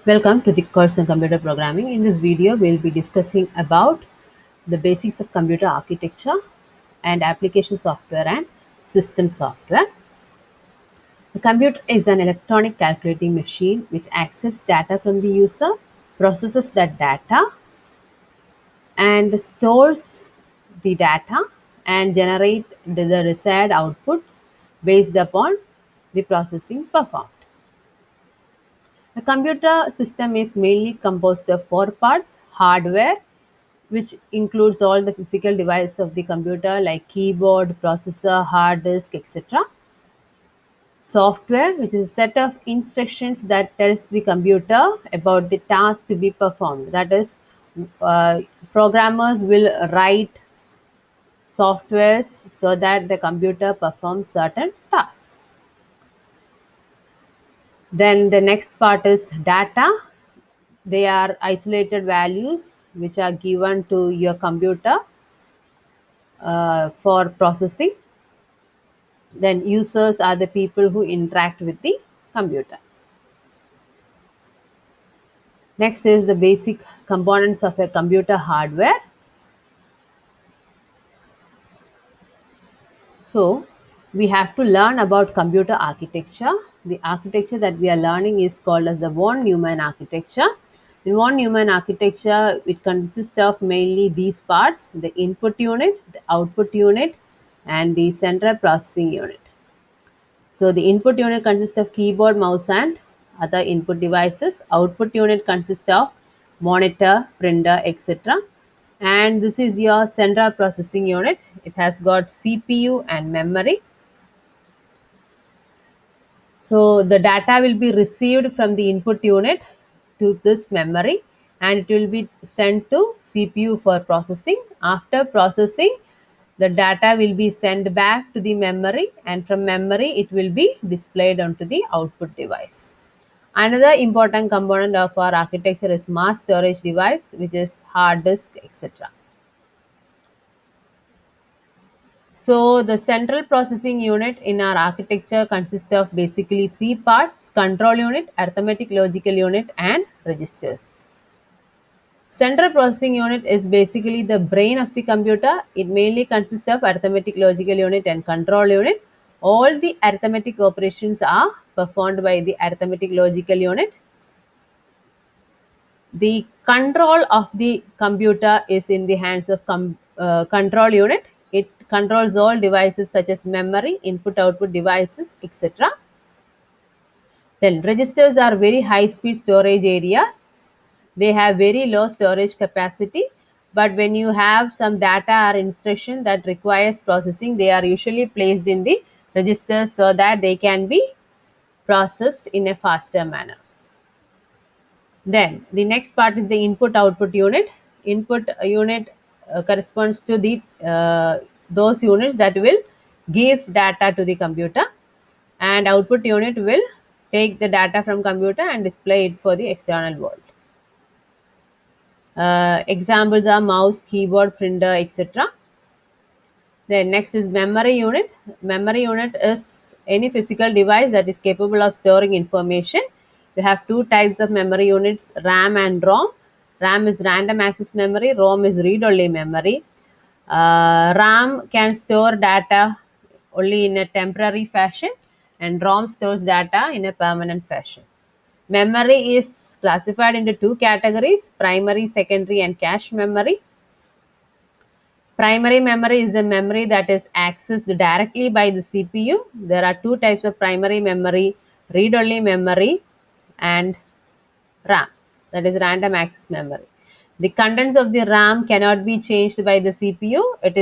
Welcome to the course on computer programming. In this video, we'll be discussing about the basics of computer architecture and application software and system software. The computer is an electronic calculating machine which accepts data from the user, processes that data, and stores the data and generate the desired outputs based upon the processing performed. The computer system is mainly composed of four parts: hardware, which includes all the physical devices of the computer like keyboard, processor, hard disk, etc. Software, which is a set of instructions that tells the computer about the task to be performed. That is, uh, programmers will write softwares so that the computer performs certain tasks. Then the next part is data. They are isolated values which are given to your computer for processing. Then users are the people who interact with the computer. Next is the basic components of a computer hardware. So we have to learn about computer architecture. The architecture that we are learning is called as the von Neumann architecture. In von Neumann architecture, it consists of mainly these parts: the input unit, the output unit, and the central processing unit. So the input unit consists of keyboard, mouse, and other input devices. Output unit consists of monitor, printer, etc. And this is your central processing unit. It has got CPU and memory. So the data will be received from the input unit to this memory, and it will be sent to CPU for processing. After processing, the data will be sent back to the memory, and from memory it will be displayed onto the output device. Another important component of our architecture is mass storage device, which is hard disk, etc. So the central processing unit in our architecture consists of basically three parts: control unit, arithmetic logical unit, and registers. Central processing unit is basically the brain of the computer. It mainly consists of arithmetic logical unit and control unit. All the arithmetic operations are performed by the arithmetic logical unit. The control of the computer is in the hands of control unit. It controls all devices such as memory, input output devices, etc. Then registers are very high speed storage areas. They have very low storage capacity, but when you have some data or instruction that requires processing, they are usually placed in the registers so that they can be processed in a faster manner. Then the next part is the input output unit. Input unit corresponds to the those units that will give data to the computer, and output unit will take the data from computer and display it for the external world. Examples are mouse, keyboard, printer, etc. Then next is memory unit. Memory unit is any physical device that is capable of storing information. We have two types of memory units: RAM and ROM. RAM is random access memory, ROM is read-only memory. RAM can store data only in a temporary fashion, and ROM stores data in a permanent fashion. Memory is classified into two categories: primary, secondary, and cache memory. Primary memory is a memory that is accessed directly by the CPU. There are two types of primary memory: read-only memory and RAM, that is random access memory. The contents of the RAM cannot be changed by the CPU. It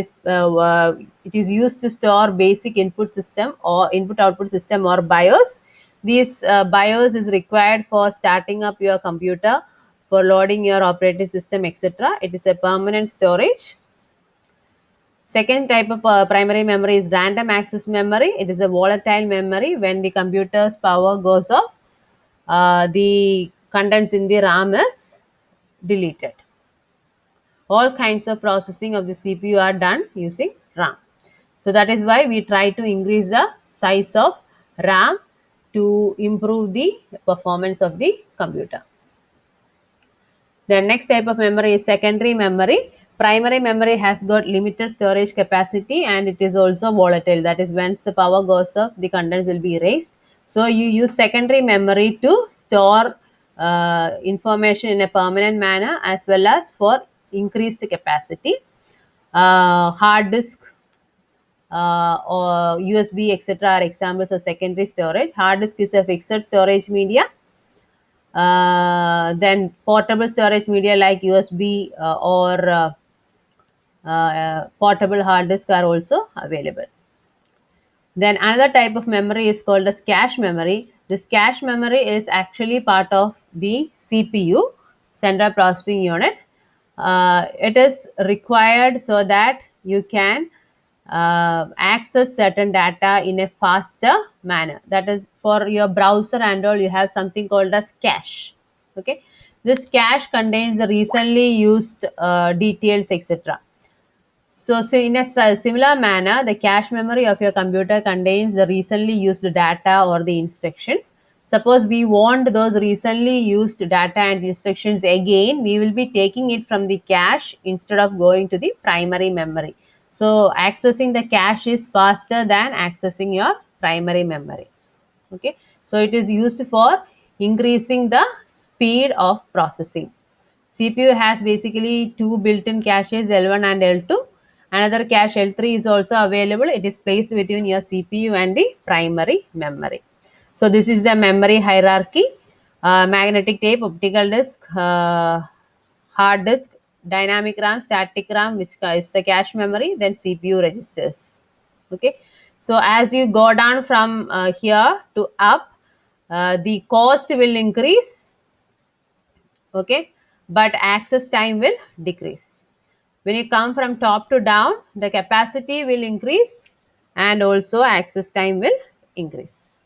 is used to store basic input system or input output system or BIOS. This BIOS is required for starting up your computer, for loading your operating system, etc. It is a permanent storage. Second type of primary memory is random access memory. It is a volatile memory. When the computer's power goes off, the contents in the RAM is deleted. All kinds of processing of the CPU are done using RAM. So that is why we try to increase the size of RAM to improve the performance of the computer. The next type of memory is secondary memory. Primary memory has got limited storage capacity and it is also volatile. That is, once the power goes off, the contents will be erased. So you use secondary memory to store information in a permanent manner as well as for increased capacity. Hard disk or USB, etc., are examples of secondary storage. Hard disk is a fixed storage media. Then portable storage media like USB or portable hard disk are also available. Then another type of memory is called as cache memory. This cache memory is actually part of the CPU, central processing unit. It is required so that you can access certain data in a faster manner. That is, for your browser and all, you have something called as cache. Okay, this cache contains the recently used details, etc. So in a similar manner, the cache memory of your computer contains the recently used data or the instructions. Suppose we want those recently used data and instructions again, we will be taking it from the cache instead of going to the primary memory. So accessing the cache is faster than accessing your primary memory. Okay, so it is used for increasing the speed of processing. CPU has basically two built-in caches, L1 and L2. Another cache L3 is also available. It is placed between your CPU and the primary memory. So this is the memory hierarchy: magnetic tape, optical disk, hard disk, dynamic RAM, static RAM, which is the cache memory, then CPU registers. Okay, so as you go down from here to up, the cost will increase. Okay, but access time will decrease. When you come from top to down, the capacity will increase and also access time will increase.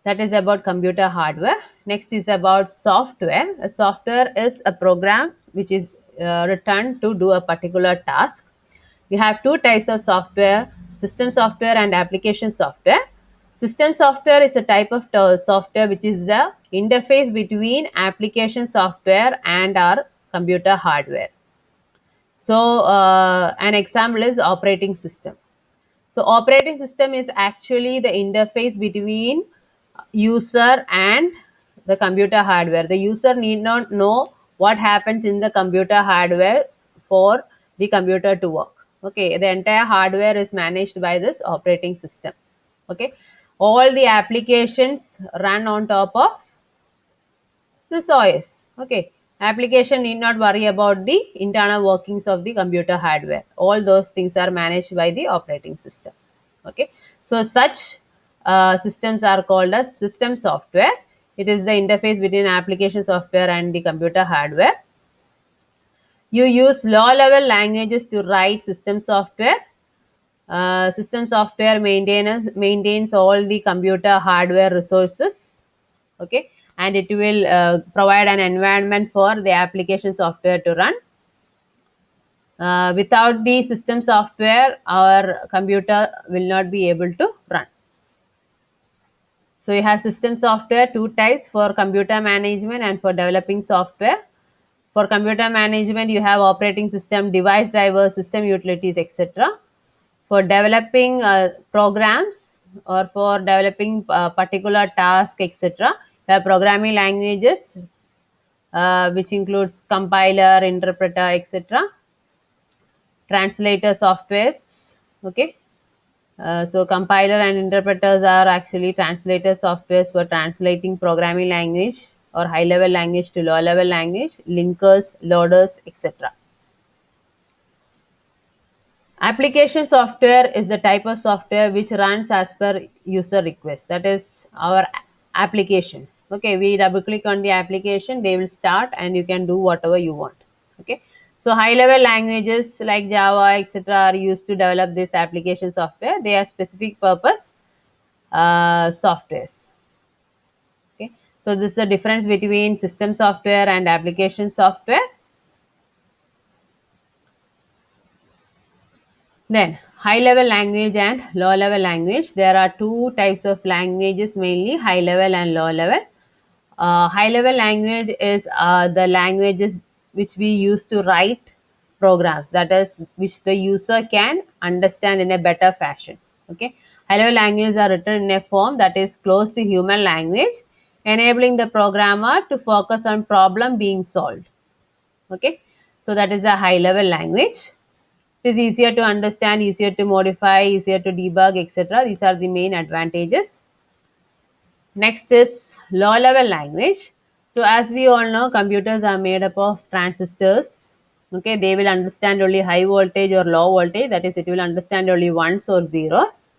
That is about computer hardware. Next is about software. A software is a program which is written to do a particular task. You have two types of software: system software and application software. System software is a type of software which is the interface between application software and our computer hardware. So, an example is operating system. So, operating system is actually the interface between user and the computer hardware. The user need not know what happens in the computer hardware for the computer to work. Okay, the entire hardware is managed by this operating system. Okay, all the applications run on top of this OS. Okay, application need not worry about the internal workings of the computer hardware. All those things are managed by the operating system. Okay, so such systems are called as system software. It is the interface between application software and the computer hardware. You use low level languages to write system software. System software maintains all the computer hardware resources. Okay, and it will provide an environment for the application software to run. Without the system software, our computer will not be able to run. So you have system software, two types: for computer management and for developing software. For computer management, you have operating system, device drivers, system utilities, etc. For developing programs or for developing particular task, etc., you have programming languages, which includes compiler, interpreter, etc. Translator softwares. Okay, so compiler and interpreters are actually translator softwares for translating programming language or high level language to low level language, linkers, loaders, etc. Application software is the type of software which runs as per user request. That is our applications. Okay, we double click on the application, they will start and you can do whatever you want. Okay, so high level languages like Java, etc., are used to develop this application software. They are specific purpose softwares. Okay, so this is the difference between system software and application software. Then high level language and low level language. There are two types of languages mainly: high level and low level. High level language is the languages which we use to write programs, that is which the user can understand in a better fashion. Okay, high level languages are written in a form that is close to human language, enabling the programmer to focus on problem being solved. Okay, so that is a high level language. It is easier to understand, easier to modify, easier to debug, etc. These are the main advantages. Next is low level language. So as we all know, computers are made up of transistors. Okay, they will understand only high voltage or low voltage, that is it will understand only ones or zeros.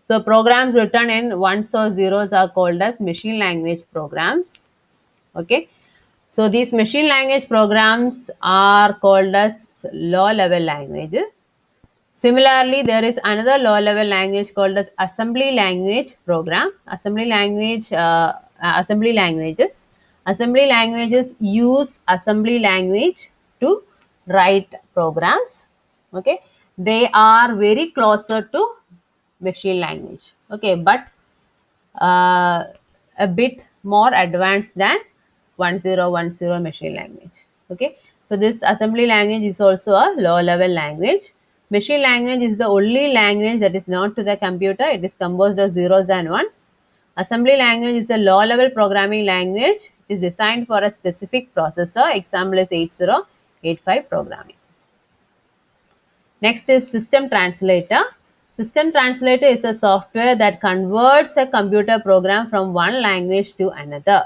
So programs written in ones or zeros are called as machine language programs. Okay, so these machine language programs are called as low level languages. Similarly, there is another low-level language called as assembly language program. Assembly languages. Assembly languages use assembly language to write programs. Okay, they are very closer to machine language. Okay, but uh, a bit more advanced than 1010 machine language. Okay, so this assembly language is also a low level language. Machine language is the only language that is known to the computer. It is composed of zeros and ones. Assembly language is a low level programming language. It is designed for a specific processor. Example is 8085 programming. Next is system translator. System translator is a software that converts a computer program from one language to another.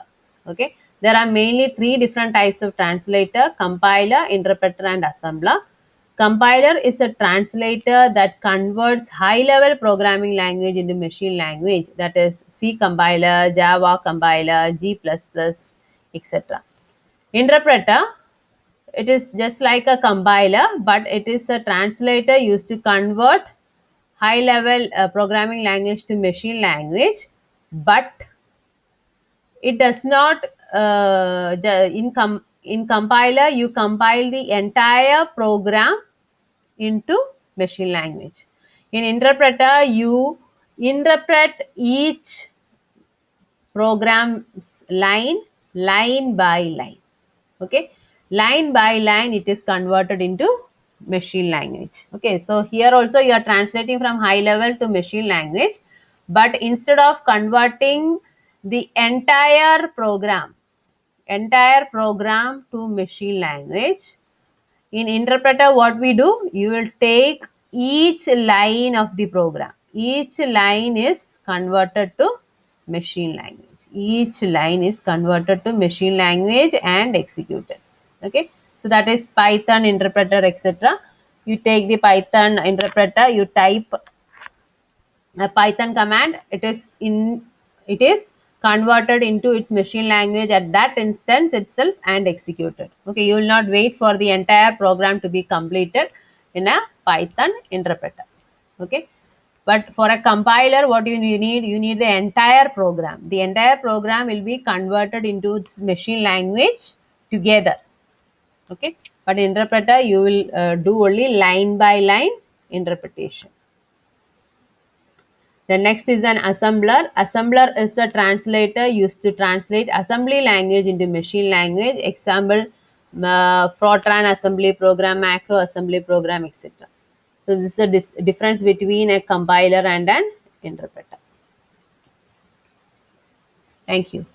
Okay, there are mainly three different types of translator: compiler, interpreter, and assembler. Compiler is a translator that converts high-level programming language into machine language, that is C compiler, Java compiler, G++, etc. Interpreter, it is just like a compiler, but it is a translator used to convert high level programming language to machine language, but it does not in compiler you compile the entire program into machine language. In interpreter you interpret each program's line by line. Okay, line by line it is converted into machine language. Okay, so here also you are translating from high level to machine language, but instead of converting the entire program to machine language, in interpreter what we do, you will take each line of the program, each line is converted to machine language, each line is converted to machine language and executed. Okay, so that is Python interpreter, etc. You take the Python interpreter, you type a Python command, it is converted into its machine language at that instance itself and executed. Okay, you will not wait for the entire program to be completed in a Python interpreter. Okay, but for a compiler, what you need? You need the entire program. The entire program will be converted into its machine language together. Okay, but interpreter you will do only line by line interpretation. The next is an assembler. Assembler is a translator used to translate assembly language into machine language. Example, Fortran assembly program, macro assembly program, etc. So this is a difference between a compiler and an interpreter. Thank you.